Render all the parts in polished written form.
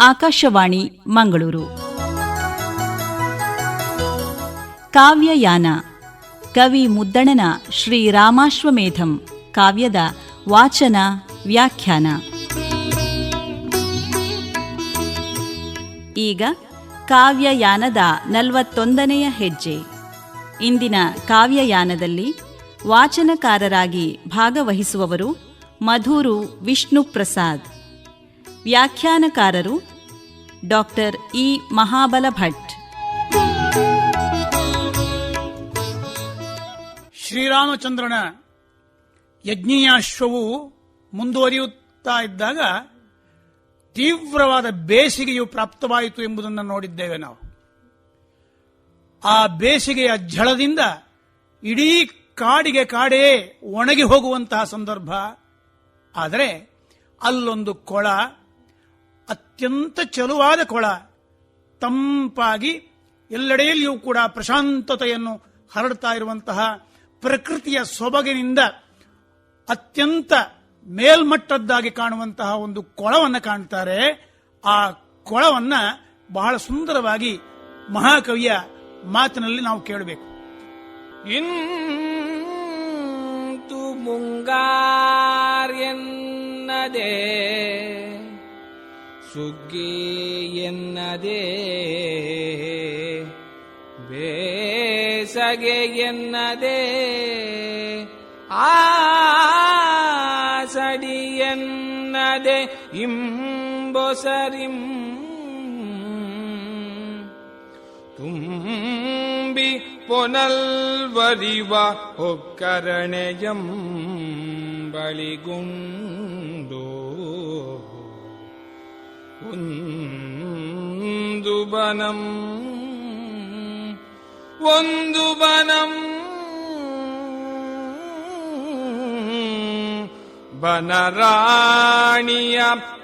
ಆಕಾಶವಾಣಿ ಮಂಗಳೂರು. ಕಾವ್ಯಯಾನ ಕವಿ ಮುದ್ದಣನ ಶ್ರೀರಾಮಾಶ್ವಮೇಧಂ ಕಾವ್ಯದ ವಾಚನ ವ್ಯಾಖ್ಯಾನ. ಈಗ ಕಾವ್ಯಯಾನದ 41ನೆಯ ಹೆಜ್ಜೆ. ಇಂದಿನ ಕಾವ್ಯಯಾನದಲ್ಲಿ ವಾಚನಕಾರರಾಗಿ ಭಾಗವಹಿಸುವವರು ಮಧೂರು ವಿಷ್ಣುಪ್ರಸಾದ್. ವ್ಯಾಖ್ಯಾನಕಾರರು ಡಾಕ್ಟರ್ ಇ ಮಹಾಬಲ ಭಟ್. ಶ್ರೀರಾಮಚಂದ್ರನ ಯಜ್ಞೀಯಾಶ್ವವು ಮುಂದುವರಿಯುತ್ತಾ ಇದ್ದಾಗ ತೀವ್ರವಾದ ಬೇಸಿಗೆಯು ಪ್ರಾಪ್ತವಾಯಿತು ಎಂಬುದನ್ನು ನೋಡಿದ್ದೇವೆ ನಾವು. ಆ ಬೇಸಿಗೆಯ ಝಳದಿಂದ ಇಡೀ ಕಾಡೇ ಒಣಗಿ ಹೋಗುವಂತಹ ಸಂದರ್ಭ. ಆದರೆ ಅಲ್ಲೊಂದು ಕೊಳ, ಅತ್ಯಂತ ಚಲುವಾದ ಕೊಳ, ತಂಪಾಗಿ ಎಲ್ಲೆಡೆಯಲ್ಲಿಯೂ ಕೂಡ ಪ್ರಶಾಂತತೆಯನ್ನು ಹರಡ್ತಾ ಇರುವಂತಹ ಪ್ರಕೃತಿಯ ಸೊಬಗಿನಿಂದ ಅತ್ಯಂತ ಮೇಲ್ಮಟ್ಟದ್ದಾಗಿ ಕಾಣುವಂತಹ ಒಂದು ಕೊಳವನ್ನು ಕಾಣ್ತಾರೆ. ಆ ಕೊಳವನ್ನ ಬಹಳ ಸುಂದರವಾಗಿ ಮಹಾಕವಿಯ ಮಾತಿನಲ್ಲಿ ನಾವು ಕೇಳಬೇಕು. ಇಂತು ಮುಂಗಾರ್ಯನ್ನದೇ ಸುಗ್ಗಿ ಎನ್ನದೇ ಬೇಸಗೆ ಎನ್ನದೇ ಆಸಡಿ ಎನ್ನದೆ ಇಂಬೊಸರಿಂ ತುಂಬಿ ಪೊನಲ್ವರಿವ ಒಕ್ಕರಣೆಯಂ ಬಳಿಗುಂಡು ಒಂದು ಬನಂ ಬನರಾಣಿಯ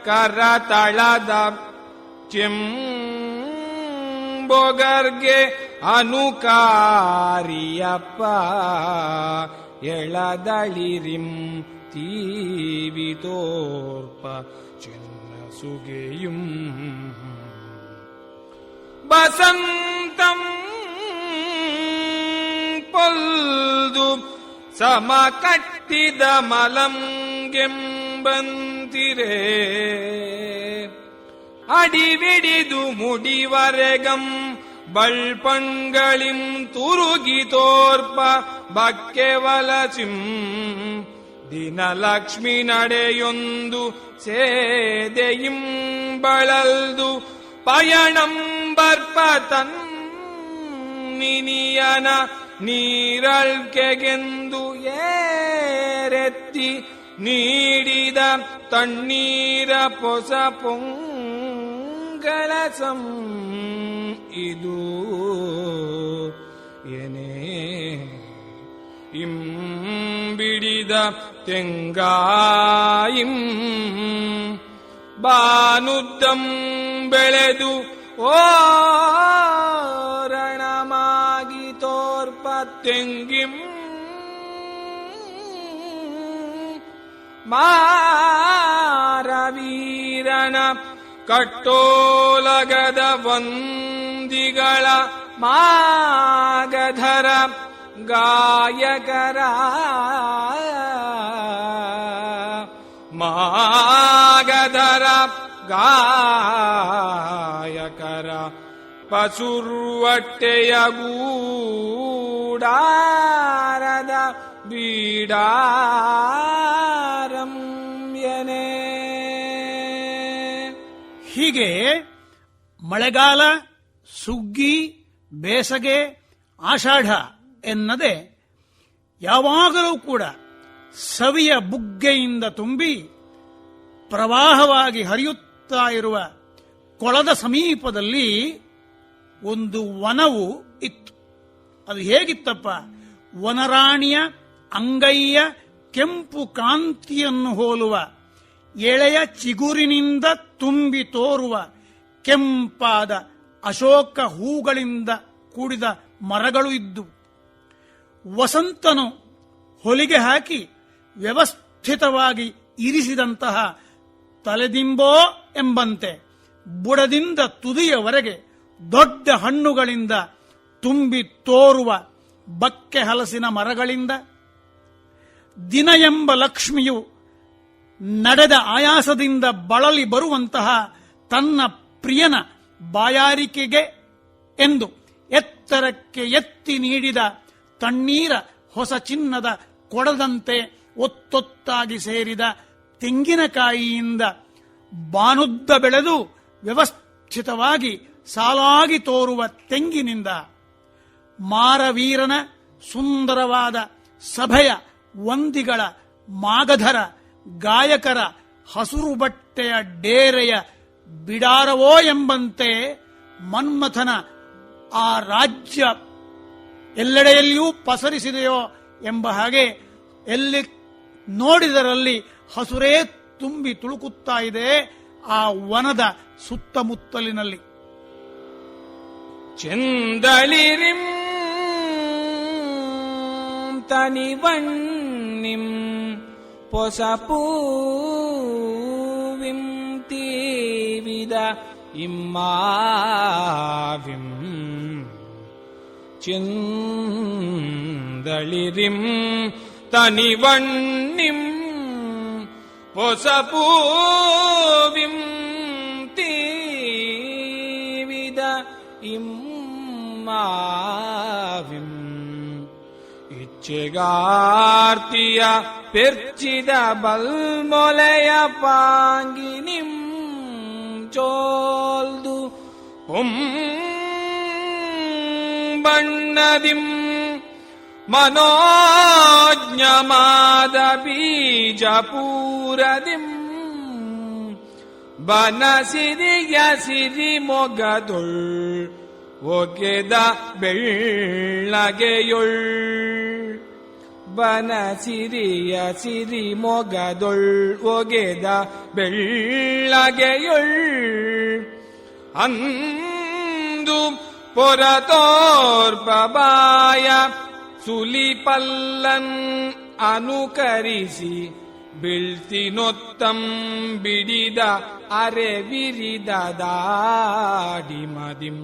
ಕರತಳದ ಚೆಂಬೊಗರ್ಗೆ ಅನುಕಾರಿಯಪ್ಪ ಎಳದಳಿರಿಂ ತೀವಿತೋರ್ಪ ಚಿನ್ನ ಸುಗೆಯುಂ ಬಸಂತಂ ಪೊಲ್ದು ಸಮ ಕಟ್ಟಿದ ಮಲಂಗೆಂಬಂತಿರೇ ಅಡಿವಿಡಿದು ಮುಡಿವರೆಗಂ ಬಳ್ಪಂಗಳಿಂ ತುರುಗಿ ತೋರ್ಪ ಬಕ್ಕೆ ವಲಸಿಂ ದಿನಲಕ್ಷ್ಮಿ ನಡೆಯೊಂದು ಸೇದೆಯಿಂ ಬಳಲ್ದು ಪಯಣಂ ಬರ್ಪ ತನ್ನಿನಿಯನ ನೀರಳ್ಕೆಗೆಂದು ಏರೆತ್ತಿ ನೀಡಿದ ತಣ್ಣೀರ ಪೊಸ ಪೊಂಗಳಸಂ ಇದು ಏನೇ ಇಂಬಿಡಿದ ತೆಂಗಾಯಿಂ ಬಾನುದ್ದಂ ಬೆಳೆದು ಓರಣಮಾಗಿ ತೋರ್ಪ ತೆಂಗಿಂ ಮಾರವೀರನ ಕಟ್ಟೋಲಗದ ವಂದಿಗಳ ಮಾಗಧರ ಗಾಯಕರ ಮಾಗಧರ ಗಾಯಕರ ಪಸುರ್ವಟ್ಟೆಯ ಗೂಡಾರದ ಬೀಡಾರಂಯನೆ. ಹೀಗೆ ಮಳೆಗಾಲ, ಸುಗ್ಗಿ, ಬೇಸಗೆ, ಆಷಾಢ ಎನ್ನದೆ ಯಾವಾಗಲೂ ಕೂಡ ಸವಿಯ ಬುಗ್ಗೆಯಿಂದ ತುಂಬಿ ಪ್ರವಾಹವಾಗಿ ಹರಿಯುತ್ತಾ ಇರುವ ಕೊಳದ ಸಮೀಪದಲ್ಲಿ ಒಂದು ವನವು ಇತ್ತು. ಅದು ಹೇಗಿತ್ತಪ್ಪ? ವನರಾಣಿಯ ಅಂಗೈಯ ಕೆಂಪು ಕಾಂತಿಯನ್ನು ಹೋಲುವ ಎಳೆಯ ಚಿಗುರಿನಿಂದ ತುಂಬಿ ತೋರುವ ಕೆಂಪಾದ ಅಶೋಕ ಹೂಗಳಿಂದ ಕೂಡಿದ ಮರಗಳು ಇದ್ದುವು. ವಸಂತನು ಹೊಲಿಗೆ ಹಾಕಿ ವ್ಯವಸ್ಥಿತವಾಗಿ ಇರಿಸಿದಂತಹ ತಲೆದಿಂಬೋ ಎಂಬಂತೆ ಬುಡದಿಂದ ತುದಿಯವರೆಗೆ ದೊಡ್ಡ ಹಣ್ಣುಗಳಿಂದ ತುಂಬಿ ತೋರುವ ಬಕ್ಕೆ ಹಲಸಿನ ಮರಗಳಿಂದ ದಿನ ಎಂಬ ಲಕ್ಷ್ಮಿಯು ನಡೆದ ಆಯಾಸದಿಂದ ಬಳಲಿ ಬರುವಂತಹ ತನ್ನ ಪ್ರಿಯನ ಬಾಯಾರಿಕೆಗೆ ಎಂದು ಎತ್ತರಕ್ಕೆ ಎತ್ತಿ ನೀಡಿದ ತಣ್ಣೀರ ಹೊಸ ಚಿನ್ನದ ಕೊಡದಂತೆ ಒತ್ತೊತ್ತಾಗಿ ಸೇರಿದ ತೆಂಗಿನಕಾಯಿಯಿಂದ ಬಾನುದ್ದ ಬೆಳೆದು ವ್ಯವಸ್ಥಿತವಾಗಿ ಸಾಲಾಗಿ ತೋರುವ ತೆಂಗಿನಿಂದ ಮಾರವೀರನ ಸುಂದರವಾದ ಸಭೆಯ ವಂದಿಗಳ ಮಾಗಧರ ಗಾಯಕರ ಹಸುರು ಬಟ್ಟೆಯ ಡೇರೆಯ ಬಿಡಾರವೋ ಎಂಬಂತೆ ಮನ್ಮಥನ ಆ ರಾಜ್ಯ ಎಲ್ಲೆಡೆಯಲ್ಲಿಯೂ ಪಸರಿಸಿದೆಯೋ ಎಂಬ ಹಾಗೆ ಎಲ್ಲಿ ನೋಡಿದರಲ್ಲಿ ಹಸುರೇ ತುಂಬಿ ತುಳುಕುತ್ತಾ ಇದೆ ಆ ವನದ ಸುತ್ತಮುತ್ತಲಿನಲ್ಲಿ. ಚೆಂದಳಿರಿಂ ತನಿವಣ್ಣಿಂ ಪೊಸಪೂವಿಂ ತೀವಿದ ಇಮ್ಮಾವಿಂ ಚೆಂದಳಿರಿಂ ತನಿವಣ್ಣಿಂ ಪೊಸಪೂವಿಂ ತೀವಿದ ಇಮ್ಮಾವಿಂ ಇಚ್ಛೆಗಾರ್ತಿಯ ಪೆರ್ಚಿದ ಬಲ್ಮೊಲೆಯ ಪಾಂಗಿನಿಂ ಚೋಲ್ದು ಬಣ್ಣದಿಂ ಮನೋಜ್ಞಮಾದ ಬೀಜಪೂರದಿಂ ಬನಸಿರಿಯ ಸಿರಿ ಮೊಗದೊಳ್ ಒಗೆದ ಬೆಳ್ಳಗೆಯೊಳ್ ಬನಸಿರಿಯ ಸಿರಿ ಮೊಗದೊಳ್ ಒಗೆದ ಬೆಳ್ಳಗೆಯೊಳ್ ಅಂದು ಪೊರತೋರ್ಪಬಾಯ ಸುಲಿಪಲ್ಲನ್ ಅನುಕರಿಸಿ ಬೀಳ್ತಿನೊತ್ತಂ ಬಿಡಿದ ಅರೆವಿರಿದ ದಾಡಿಮದಿಂ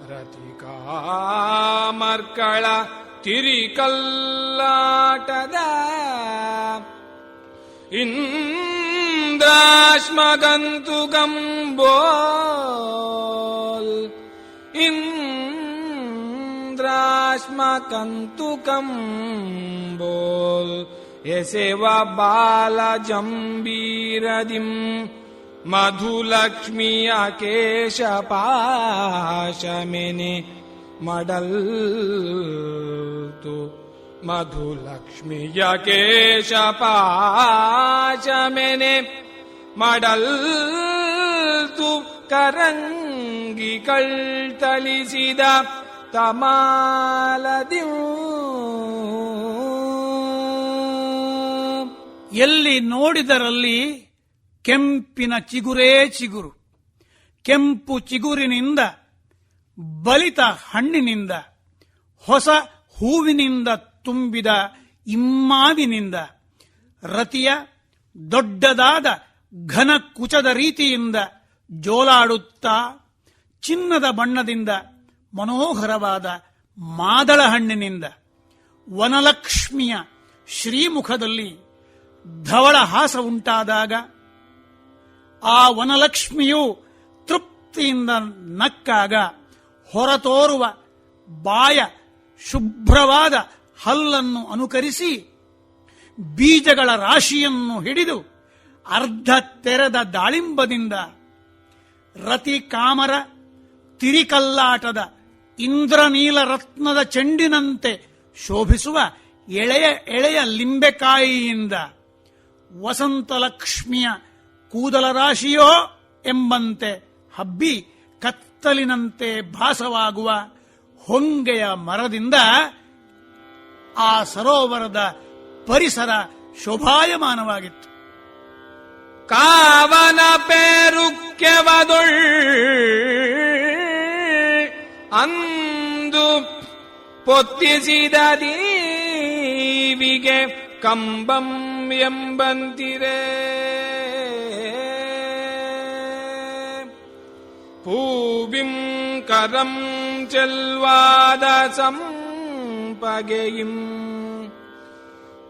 ರತಿಕಾಮರ್ಕಳ ತಿರಿಕಲ್ಲಾಟದ ಇಂದ್ರಾಶ್ಮಗಂತು ಗಂಬೋಲ್ ಇಂದ್ರಾಶ್ಮಕಂತು ಕಂಬೋಲ್ ಎಸೆವ ಬಾಲಜಂಬೀರದಿಂ ಮಧುಲಕ್ಷ್ಮಿಯ ಕೇಶಪಾಶಮೆನೆ ಮಡಲ್ತು ಮಧುಲಕ್ಷ್ಮಿಯ ಕೇಶಪಾಶಮೆನೆ ಮಡಲ್ತು ಕರಂಗಿ ಕಳ್ತಳಿಸಿದ ತಮಾಲದಿಂ ಎಲ್ಲಿ ನೋಡಿದರಲ್ಲಿ ಕೆಂಪಿನ ಚಿಗುರೇ ಚಿಗುರು. ಕೆಂಪು ಚಿಗುರಿನಿಂದ ಬಲಿತ ಹಣ್ಣಿನಿಂದ ಹೊಸ ಹೂವಿನಿಂದ ತುಂಬಿದ ಇಮ್ಮಾವಿನಿಂದ ರತಿಯ ದೊಡ್ಡದಾದ ಘನ ಕುಚದ ರೀತಿಯಿಂದ ಜೋಲಾಡುತ್ತಾ ಚಿನ್ನದ ಬಣ್ಣದಿಂದ ಮನೋಹರವಾದ ಮಾದಳ ಹಣ್ಣಿನಿಂದ ವನಲಕ್ಷ್ಮಿಯ ಶ್ರೀಮುಖದಲ್ಲಿ ಧವಳ ಹಾಸ ಉಂಟಾದಾಗ ಆ ವನಲಕ್ಷ್ಮಿಯು ತೃಪ್ತಿಯಿಂದ ನಕ್ಕಾಗ ಹೊರತೋರುವ ಬಾಯ ಶುಭ್ರವಾದ ಹಲ್ಲನ್ನು ಅನುಕರಿಸಿ ಬೀಜಗಳ ರಾಶಿಯನ್ನು ಹಿಡಿದು ಅರ್ಧ ತೆರೆದ ದಾಳಿಂಬದಿಂದ ರತಿ ಕಾಮರ ತಿರಿಕಲ್ಲಾಟದ ಇಂದ್ರನೀಲ ರತ್ನದ ಚೆಂಡಿನಂತೆ ಶೋಭಿಸುವ ಎಳೆಯ ಎಳೆಯ ಲಿಂಬೆಕಾಯಿಯಿಂದ ವಸಂತಲಕ್ಷ್ಮಿಯ ಕೂದಲ ರಾಶಿಯೋ ಎಂಬಂತೆ ಹಬ್ಬಿ ಕತ್ತಲಿನಂತೆ ಭಾಸವಾಗುವ ಹೊಂಗೆಯ ಮರದಿಂದ ಆ ಸರೋವರದ ಪರಿಸರ ಶೋಭಾಯಮಾನವಾಗಿತ್ತು. ಕಾವನ ಪೇರುಕ್ಯವದೊಳ್ ಅಂದು ಪೊತ್ತಿಸಿದ ದೇವಿಗೆ ಕಂಬಂ ಎಂಬಂತಿರೆ പൂവിം കരം ചെൽവാദ സംപകയും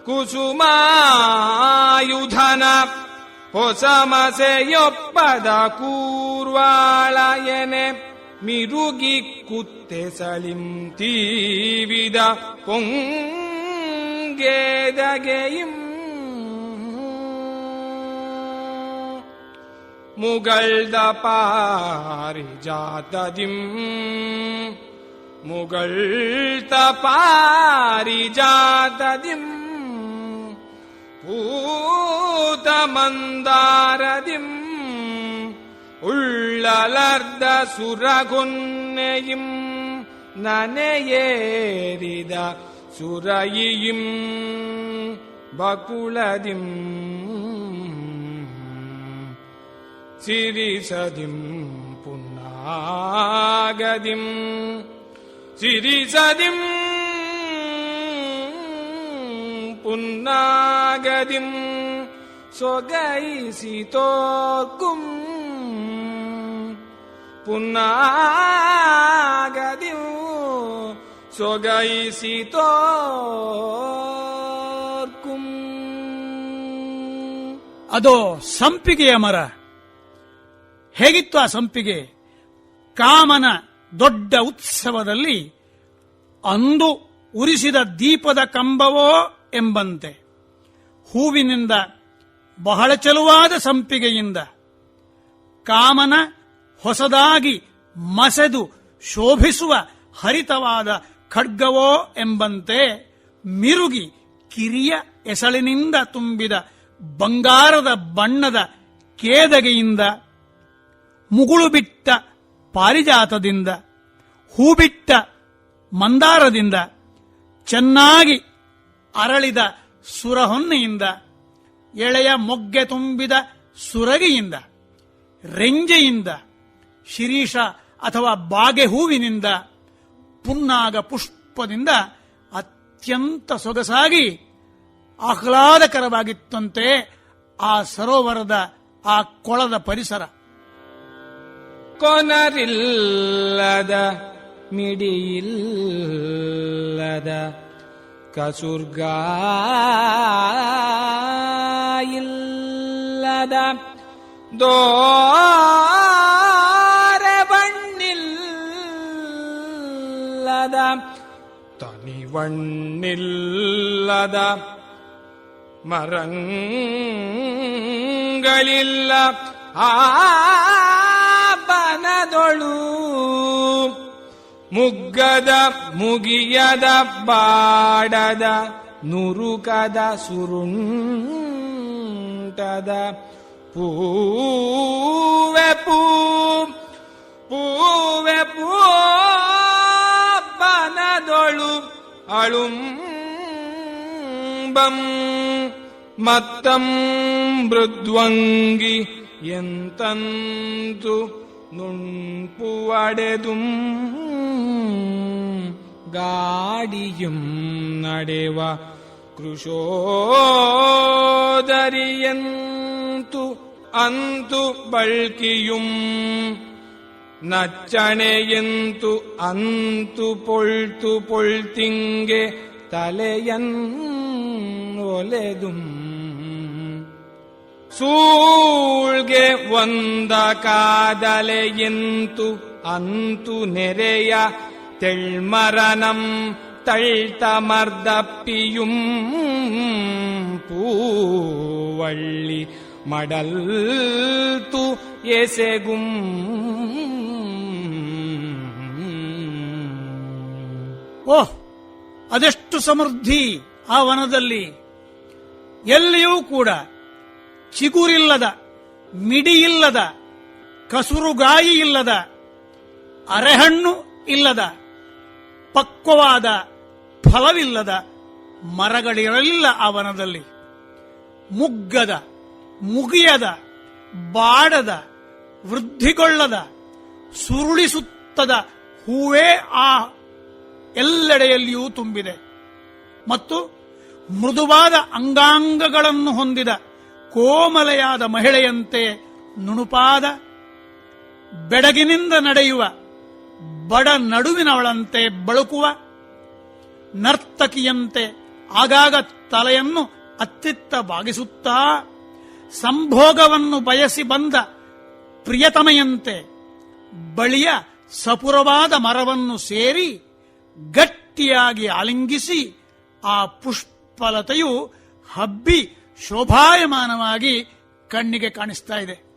കുസുമായുധന ಹೊಸಮಸೆಯೊಪ್ಪದ ಕೂರ್ವಾಳಯನೆ ಮಿರುಗಿ ಕುತ್ತೆ ಸಳಿಂ ತೀವಿದ പൊങ്കേതകയും മുഗൾദ പാരിജാതദിം മുഗൾത പാരിജാതദിം പൂതമന്ദാരദിം ഉള്ളലർദ സുരകൊന്നെയും നനയേരിത സുരയിയും ബകുളദിം സിരിസദിം പുന്നാഗദിം സിരിസദിം പുന്നാഗദിം സ്വഗൈസിതോർക്കും പുന്നാഗദിം സ്വಗೈಸಿತೋರ್ಕುಂ. ಅದೋ ಸಂಪಿಗೆಯ ಮರ. ಹೇಗಿತ್ತು ಆ ಸಂಪಿಗೆ? ಕಾಮನ ದೊಡ್ಡ ಉತ್ಸವದಲ್ಲಿ ಅಂದು ಉರಿಸಿದ ದೀಪದ ಕಂಬವೋ ಎಂಬಂತೆ ಹೂವಿನಿಂದ, ಬಹಳ ಚೆಲುವಾದ ಸಂಪಿಗೆಯಿಂದ ಕಾಮನ ಹೊಸದಾಗಿ ಮಸೆದು ಶೋಭಿಸುವ ಹರಿತವಾದ ಖಡ್ಗವೋ ಎಂಬಂತೆ ಮಿರುಗಿ ಕಿರಿಯ ಎಸಳಿನಿಂದ ತುಂಬಿದ ಬಂಗಾರದ ಬಣ್ಣದ ಕೇದಗೆಯಿಂದ, ಮುಗುಳು ಬಿಟ್ಟ ಪಾರಿಜಾತದಿಂದ, ಹೂಬಿಟ್ಟ ಮಂದಾರದಿಂದ, ಚೆನ್ನಾಗಿ ಅರಳಿದ ಸುರಹೊನ್ನೆಯಿಂದ, ಎಳೆಯ ಮೊಗ್ಗೆ ತುಂಬಿದ ಸುರಗಿಯಿಂದ, ರೆಂಜೆಯಿಂದ, ಶಿರೀಷ ಅಥವಾ ಬಾಗೆ ಹೂವಿನಿಂದ, ಪುನ್ನಾಗ ಪುಷ್ಪದಿಂದ ಅತ್ಯಂತ ಸೊಗಸಾಗಿ ಆಹ್ಲಾದಕರವಾಗಿತ್ತಂತೆ ಆ ಸರೋವರದ ಆ ಕೊಳದ ಪರಿಸರ. ಕೊನರಿಲ್ಲದ ಮಿಡಿಯಿಲ್ಲದ ಕಸುರ್ಗಾ ಇಲ್ಲದ ದೋರೆ ಬಣ್ಣಿಲ್ಲದ ತನಿವಣ್ಣಿಲ್ಲದ ಮರಂಗಳಿಲ್ಲ ಆ ಬನದೊಳು ಮುಗ್ಗದ ಮುಗಿಯದ ಬಾಡದ ನುರುಕದ ಸುರುಂಟದ ಪೂವೆ ಬನದೊಳು ಅಳುಂಬಂ ಮತ್ತಂ ಮೃದ್ವಂಗಿ ಎಂತಂತು ನುಣ್ಪುವಡೆದುಂ ಗಾಡಿಯುಂ ನಡೆವ ಕೃಶೋದರಿಯಂತು ಅಂತು ಬಳ್ಕಿಯುಂ ನಚ್ಚಣೆಯಂತು ಅಂತು ಪೊಳ್ತು ಪೊಳ್ತಿಂಗೆ ತಲೆಯನ್ ಒಲೆದುಂ ಸೂಳ್ಗೆ ಒಂದ ಕಾದಲೆಯಂತು ಅಂತು ನೆರೆಯ ತೆಳ್ಮರನಂ ತಳ್ತಮರ್ದಪ್ಪಿಯುಂ ಪೂವಳ್ಳಿ ಮಡಲ್ತು ಎಸೆಗುಂ ಓಹ್, ಅದೆಷ್ಟು ಸಮೃದ್ಧಿ ಆ ವನದಲ್ಲಿ! ಎಲ್ಲಿಯೂ ಕೂಡ ಚಿಗುರಿಲ್ಲದ, ಮಿಡಿಯಿಲ್ಲದ, ಕಸುರುಗಾಯಿ ಇಲ್ಲದ, ಅರೆಹಣ್ಣು ಇಲ್ಲದ, ಪಕ್ವವಾದ ಫಲವಿಲ್ಲದ ಮರಗಳಿರಲಿಲ್ಲ ಆ ವನದಲ್ಲಿ. ಮುಗ್ಗದ, ಮುಗಿಯದ, ಬಾಡದ, ವೃದ್ಧಿಗೊಳ್ಳದ, ಸುರುಳಿಸುತ್ತದ ಹೂವೇ ಆ ಎಲ್ಲೆಡೆಯಲ್ಲಿಯೂ ತುಂಬಿದೆ. ಮತ್ತು ಮೃದುವಾದ ಅಂಗಾಂಗಗಳನ್ನು ಹೊಂದಿದ ಕೋಮಲೆಯಾದ ಮಹಿಳೆಯಂತೆ ನುಣುಪಾದ ಬೆಡಗಿನಿಂದ ನಡೆಯುವ ಬಡ ನಡುವಿನವಳಂತೆ ಬಳುಕುವ ನರ್ತಕಿಯಂತೆ ಆಗಾಗ ತಲೆಯನ್ನು ಅತ್ತಿತ್ತ ಬಾಗಿಸುತ್ತಾ ಸಂಭೋಗವನ್ನು ಬಯಸಿ ಬಂದ ಪ್ರಿಯತಮೆಯಂತೆ ಬಳಿಯ ಸಪುರವಾದ ಮರವನ್ನು ಸೇರಿ ಗಟ್ಟಿಯಾಗಿ ಆಲಿಂಗಿಸಿ ಆ ಪುಷ್ಪಲತೆಯು ಹಬ್ಬಿ ಶೋಭಾಯಮಾನವಾಗಿ ಕಣ್ಣಿಗೆ ಕಾಣಿಸ್ತಾ ಇದೆ.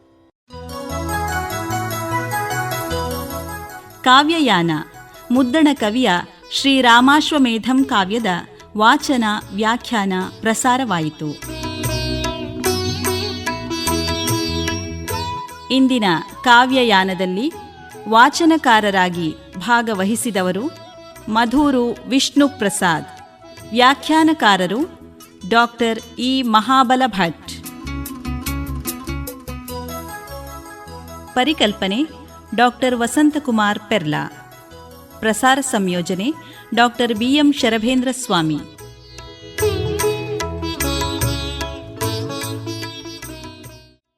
ಕಾವ್ಯಯಾನ ಮುದ್ದಣ ಕವಿಯ ಶ್ರೀರಾಮಾಶ್ವಮೇಧಂ ಕಾವ್ಯದ ವಾಚನ ವ್ಯಾಖ್ಯಾನ ಪ್ರಸಾರವಾಯಿತು. ಇಂದಿನ ಕಾವ್ಯಯಾನದಲ್ಲಿ ವಾಚನಕಾರರಾಗಿ ಭಾಗವಹಿಸಿದವರು ಮಧೂರು ವಿಷ್ಣು ಪ್ರಸಾದ್, ವ್ಯಾಖ್ಯಾನಕಾರರು ಡಾಕ್ಟರ್ ಇ ಮಹಾಬಲ ಭಟ್. ಪರಿಕಲ್ಪನೆ ಡಾಕ್ಟರ್ ವಸಂತಕುಮಾರ್ ಪೆರ್ಲಾ. ಪ್ರಸಾರ ಸಂಯೋಜನೆ ಡಾಕ್ಟರ್ ಬಿಎಂ ಶರಭೇಂದ್ರ ಸ್ವಾಮಿ.